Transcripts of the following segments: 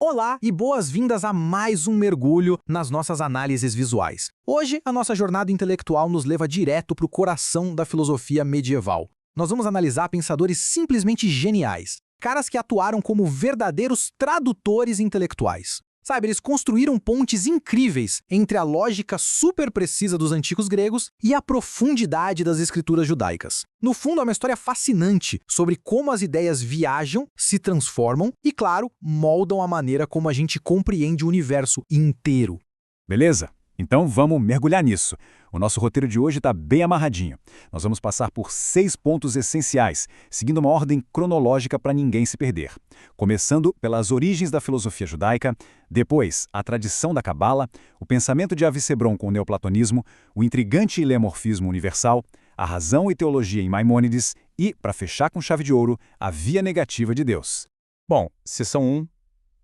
Olá e boas-vindas a mais um mergulho nas nossas análises visuais. Hoje, a nossa jornada intelectual nos leva direto para o coração da filosofia medieval. Nós vamos analisar pensadores simplesmente geniais, caras que atuaram como verdadeiros tradutores intelectuais. Sabe, eles construíram pontes incríveis entre a lógica super precisa dos antigos gregos e a profundidade das escrituras judaicas. No fundo, é uma história fascinante sobre como as ideias viajam, se transformam e, claro, moldam a maneira como a gente compreende o universo inteiro. Beleza? Então vamos mergulhar nisso. O nosso roteiro de hoje está bem amarradinho. Nós vamos passar por 6 pontos essenciais, seguindo uma ordem cronológica para ninguém se perder. Começando pelas origens da filosofia judaica, depois a tradição da Cabala, o pensamento de Avicebron com o neoplatonismo, o intrigante ilemorfismo universal, a razão e teologia em Maimônides e, para fechar com chave de ouro, a via negativa de Deus. Bom, seção 1,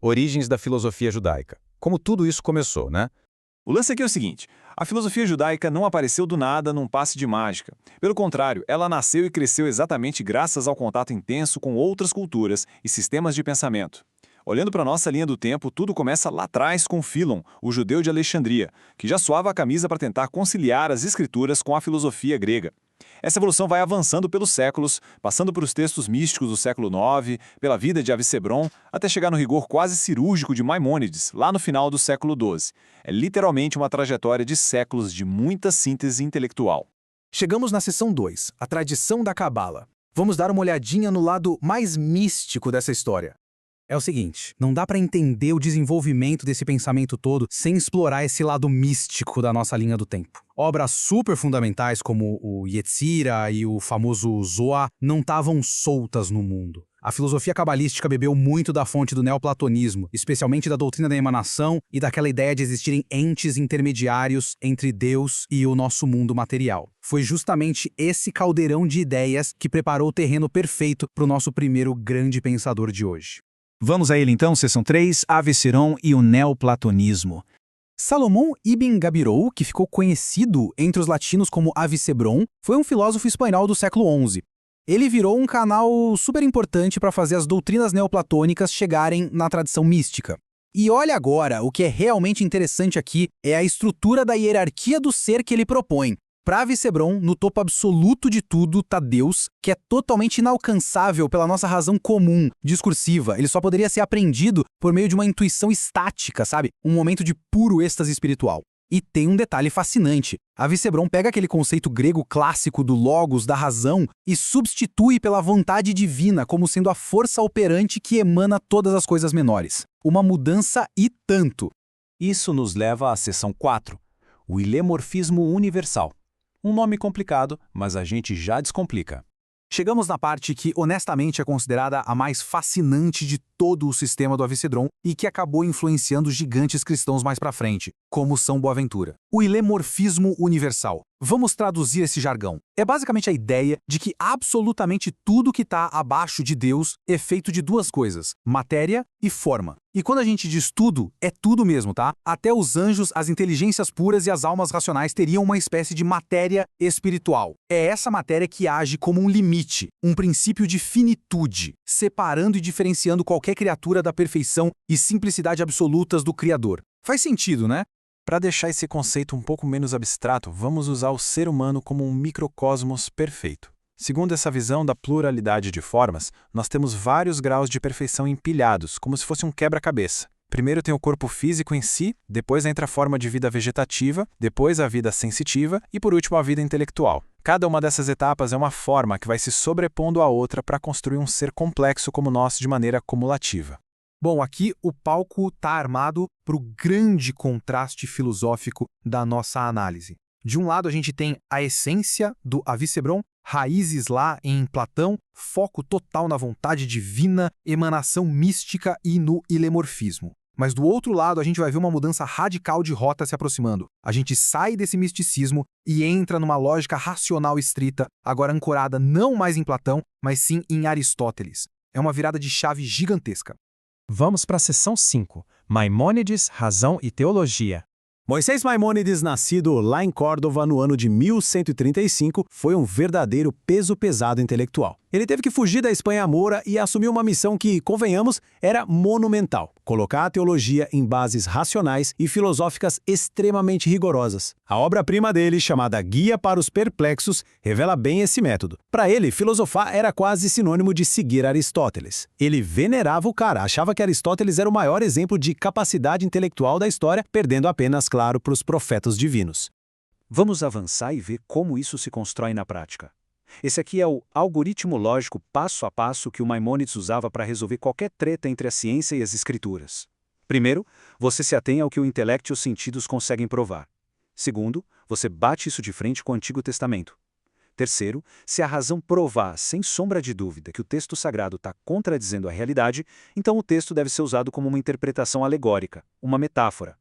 origens da filosofia judaica. Como tudo isso começou, né? O lance aqui é o seguinte, a filosofia judaica não apareceu do nada num passe de mágica. Pelo contrário, ela nasceu e cresceu exatamente graças ao contato intenso com outras culturas e sistemas de pensamento. Olhando para a nossa linha do tempo, tudo começa lá atrás com Fílon, o judeu de Alexandria, que já suava a camisa para tentar conciliar as escrituras com a filosofia grega. Essa evolução vai avançando pelos séculos, passando por os textos místicos do século IX, pela vida de Avicebron, até chegar no rigor quase cirúrgico de Maimônides, lá no final do século XII. É literalmente uma trajetória de séculos de muita síntese intelectual. Chegamos na seção 2, a tradição da Cabala. Vamos dar uma olhadinha no lado mais místico dessa história. É o seguinte, não dá para entender o desenvolvimento desse pensamento todo sem explorar esse lado místico da nossa linha do tempo. Obras super fundamentais como o Yetzira e o famoso Zohar não estavam soltas no mundo. A filosofia cabalística bebeu muito da fonte do neoplatonismo, especialmente da doutrina da emanação e daquela ideia de existirem entes intermediários entre Deus e o nosso mundo material. Foi justamente esse caldeirão de ideias que preparou o terreno perfeito para o nosso primeiro grande pensador de hoje. Vamos a ele então, seção 3, Avicebron e o neoplatonismo. Salomón ibn Gabirol, que ficou conhecido entre os latinos como Avicebron, foi um filósofo espanhol do século XI. Ele virou um canal super importante para fazer as doutrinas neoplatônicas chegarem na tradição mística. E olha agora, o que é realmente interessante aqui é a estrutura da hierarquia do ser que ele propõe. Para Avicebron, no topo absoluto de tudo está Deus, que é totalmente inalcançável pela nossa razão comum, discursiva. Ele só poderia ser apreendido por meio de uma intuição estática, sabe? Um momento de puro êxtase espiritual. E tem um detalhe fascinante. Avicebron pega aquele conceito grego clássico do logos, da razão, e substitui pela vontade divina como sendo a força operante que emana todas as coisas menores. Uma mudança e tanto. Isso nos leva à seção 4, o ilemorfismo universal. Um nome complicado, mas a gente já descomplica. Chegamos na parte que, honestamente, é considerada a mais fascinante de todo o sistema do Avicebron e que acabou influenciando gigantes cristãos mais pra frente, como São Boaventura. O ilemorfismo universal. Vamos traduzir esse jargão. É basicamente a ideia de que absolutamente tudo que está abaixo de Deus é feito de duas coisas, matéria e forma. E quando a gente diz tudo, é tudo mesmo, tá? Até os anjos, as inteligências puras e as almas racionais teriam uma espécie de matéria espiritual. É essa matéria que age como um limite, um princípio de finitude, separando e diferenciando qualquer criatura da perfeição e simplicidade absolutas do Criador. Faz sentido, né? Para deixar esse conceito um pouco menos abstrato, vamos usar o ser humano como um microcosmos perfeito. Segundo essa visão da pluralidade de formas, nós temos vários graus de perfeição empilhados, como se fosse um quebra-cabeça. Primeiro tem o corpo físico em si, depois entra a forma de vida vegetativa, depois a vida sensitiva e, por último, a vida intelectual. Cada uma dessas etapas é uma forma que vai se sobrepondo à outra para construir um ser complexo como nós de maneira cumulativa. Bom, aqui o palco está armado para o grande contraste filosófico da nossa análise. De um lado, a gente tem a essência do Avicebron, raízes lá em Platão, foco total na vontade divina, emanação mística e no ilemorfismo. Mas do outro lado, a gente vai ver uma mudança radical de rota se aproximando. A gente sai desse misticismo e entra numa lógica racional estrita, agora ancorada não mais em Platão, mas sim em Aristóteles. É uma virada de chave gigantesca. Vamos para a seção 5, Maimônides, Razão e Teologia. Moisés Maimônides, nascido lá em Córdoba no ano de 1135, foi um verdadeiro peso pesado intelectual. Ele teve que fugir da Espanha Moura e assumir uma missão que, convenhamos, era monumental: colocar a teologia em bases racionais e filosóficas extremamente rigorosas. A obra-prima dele, chamada Guia para os Perplexos, revela bem esse método. Para ele, filosofar era quase sinônimo de seguir Aristóteles. Ele venerava o cara, achava que Aristóteles era o maior exemplo de capacidade intelectual da história, perdendo apenas, claro, para os profetas divinos. Vamos avançar e ver como isso se constrói na prática. Esse aqui é o algoritmo lógico passo a passo que o Maimônides usava para resolver qualquer treta entre a ciência e as escrituras. Primeiro, você se atém ao que o intelecto e os sentidos conseguem provar. Segundo, você bate isso de frente com o Antigo Testamento. Terceiro, se a razão provar, sem sombra de dúvida, que o texto sagrado está contradizendo a realidade, então o texto deve ser usado como uma interpretação alegórica, uma metáfora.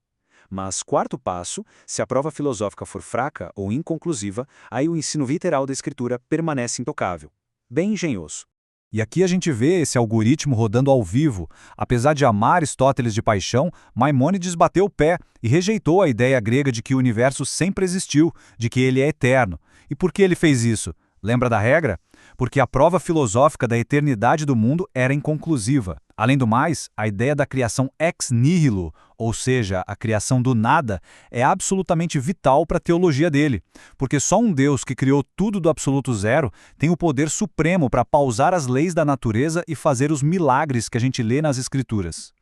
Mas, quarto passo, se a prova filosófica for fraca ou inconclusiva, aí o ensino literal da escritura permanece intocável. Bem engenhoso. E aqui a gente vê esse algoritmo rodando ao vivo. Apesar de amar Aristóteles de paixão, Maimônides bateu o pé e rejeitou a ideia grega de que o universo sempre existiu, de que ele é eterno. E por que ele fez isso? Lembra da regra? Porque a prova filosófica da eternidade do mundo era inconclusiva. Além do mais, a ideia da criação ex nihilo, ou seja, a criação do nada, é absolutamente vital para a teologia dele, porque só um Deus que criou tudo do absoluto zero tem o poder supremo para pausar as leis da natureza e fazer os milagres que a gente lê nas Escrituras.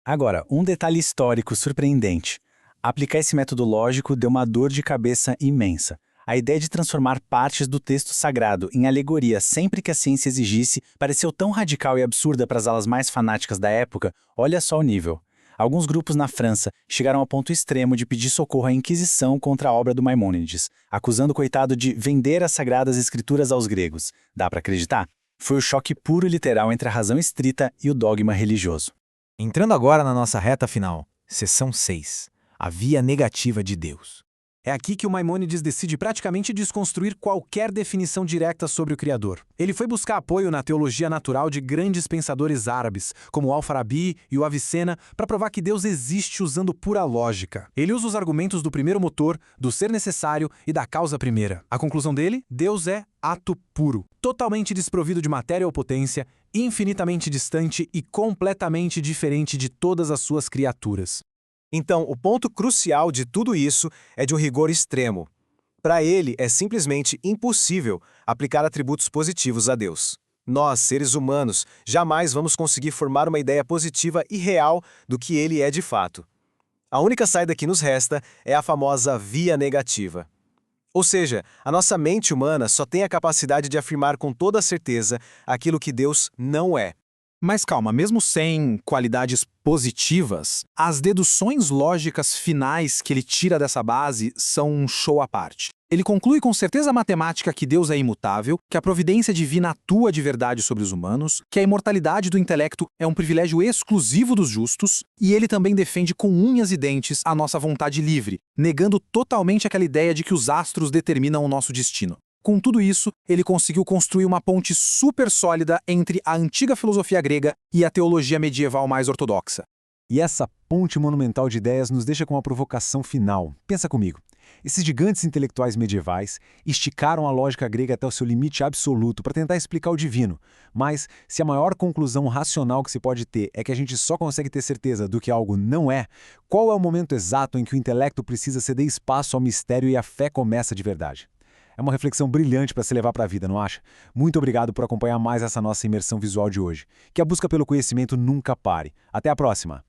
Agora, um detalhe histórico surpreendente. Aplicar esse método lógico deu uma dor de cabeça imensa. A ideia de transformar partes do texto sagrado em alegoria sempre que a ciência exigisse pareceu tão radical e absurda para as alas mais fanáticas da época. Olha só o nível. Alguns grupos na França chegaram ao ponto extremo de pedir socorro à Inquisição contra a obra do Maimônides, acusando o coitado de vender as Sagradas Escrituras aos gregos. Dá para acreditar? Foi o choque puro e literal entre a razão estrita e o dogma religioso. Entrando agora na nossa reta final, seção 6, a via negativa de Deus. É aqui que o Maimônides decide praticamente desconstruir qualquer definição direta sobre o Criador. Ele foi buscar apoio na teologia natural de grandes pensadores árabes, como o Al-Farabi e o Avicena, para provar que Deus existe usando pura lógica. Ele usa os argumentos do primeiro motor, do ser necessário e da causa primeira. A conclusão dele? Deus é ato puro, totalmente desprovido de matéria ou potência, infinitamente distante e completamente diferente de todas as suas criaturas. Então, o ponto crucial de tudo isso é de um rigor extremo. Para ele, é simplesmente impossível aplicar atributos positivos a Deus. Nós, seres humanos, jamais vamos conseguir formar uma ideia positiva e real do que ele é de fato. A única saída que nos resta é a famosa via negativa. Ou seja, a nossa mente humana só tem a capacidade de afirmar com toda certeza aquilo que Deus não é. Mas calma, mesmo sem qualidades positivas, as deduções lógicas finais que ele tira dessa base são um show à parte. Ele conclui com certeza matemática que Deus é imutável, que a providência divina atua de verdade sobre os humanos, que a imortalidade do intelecto é um privilégio exclusivo dos justos, e ele também defende com unhas e dentes a nossa vontade livre, negando totalmente aquela ideia de que os astros determinam o nosso destino. Com tudo isso, ele conseguiu construir uma ponte super sólida entre a antiga filosofia grega e a teologia medieval mais ortodoxa. E essa ponte monumental de ideias nos deixa com uma provocação final. Pensa comigo. Esses gigantes intelectuais medievais esticaram a lógica grega até o seu limite absoluto para tentar explicar o divino. Mas, se a maior conclusão racional que se pode ter é que a gente só consegue ter certeza do que algo não é, qual é o momento exato em que o intelecto precisa ceder espaço ao mistério e a fé começa de verdade? É uma reflexão brilhante para se levar para a vida, não acha? Muito obrigado por acompanhar mais essa nossa imersão visual de hoje. Que a busca pelo conhecimento nunca pare. Até a próxima!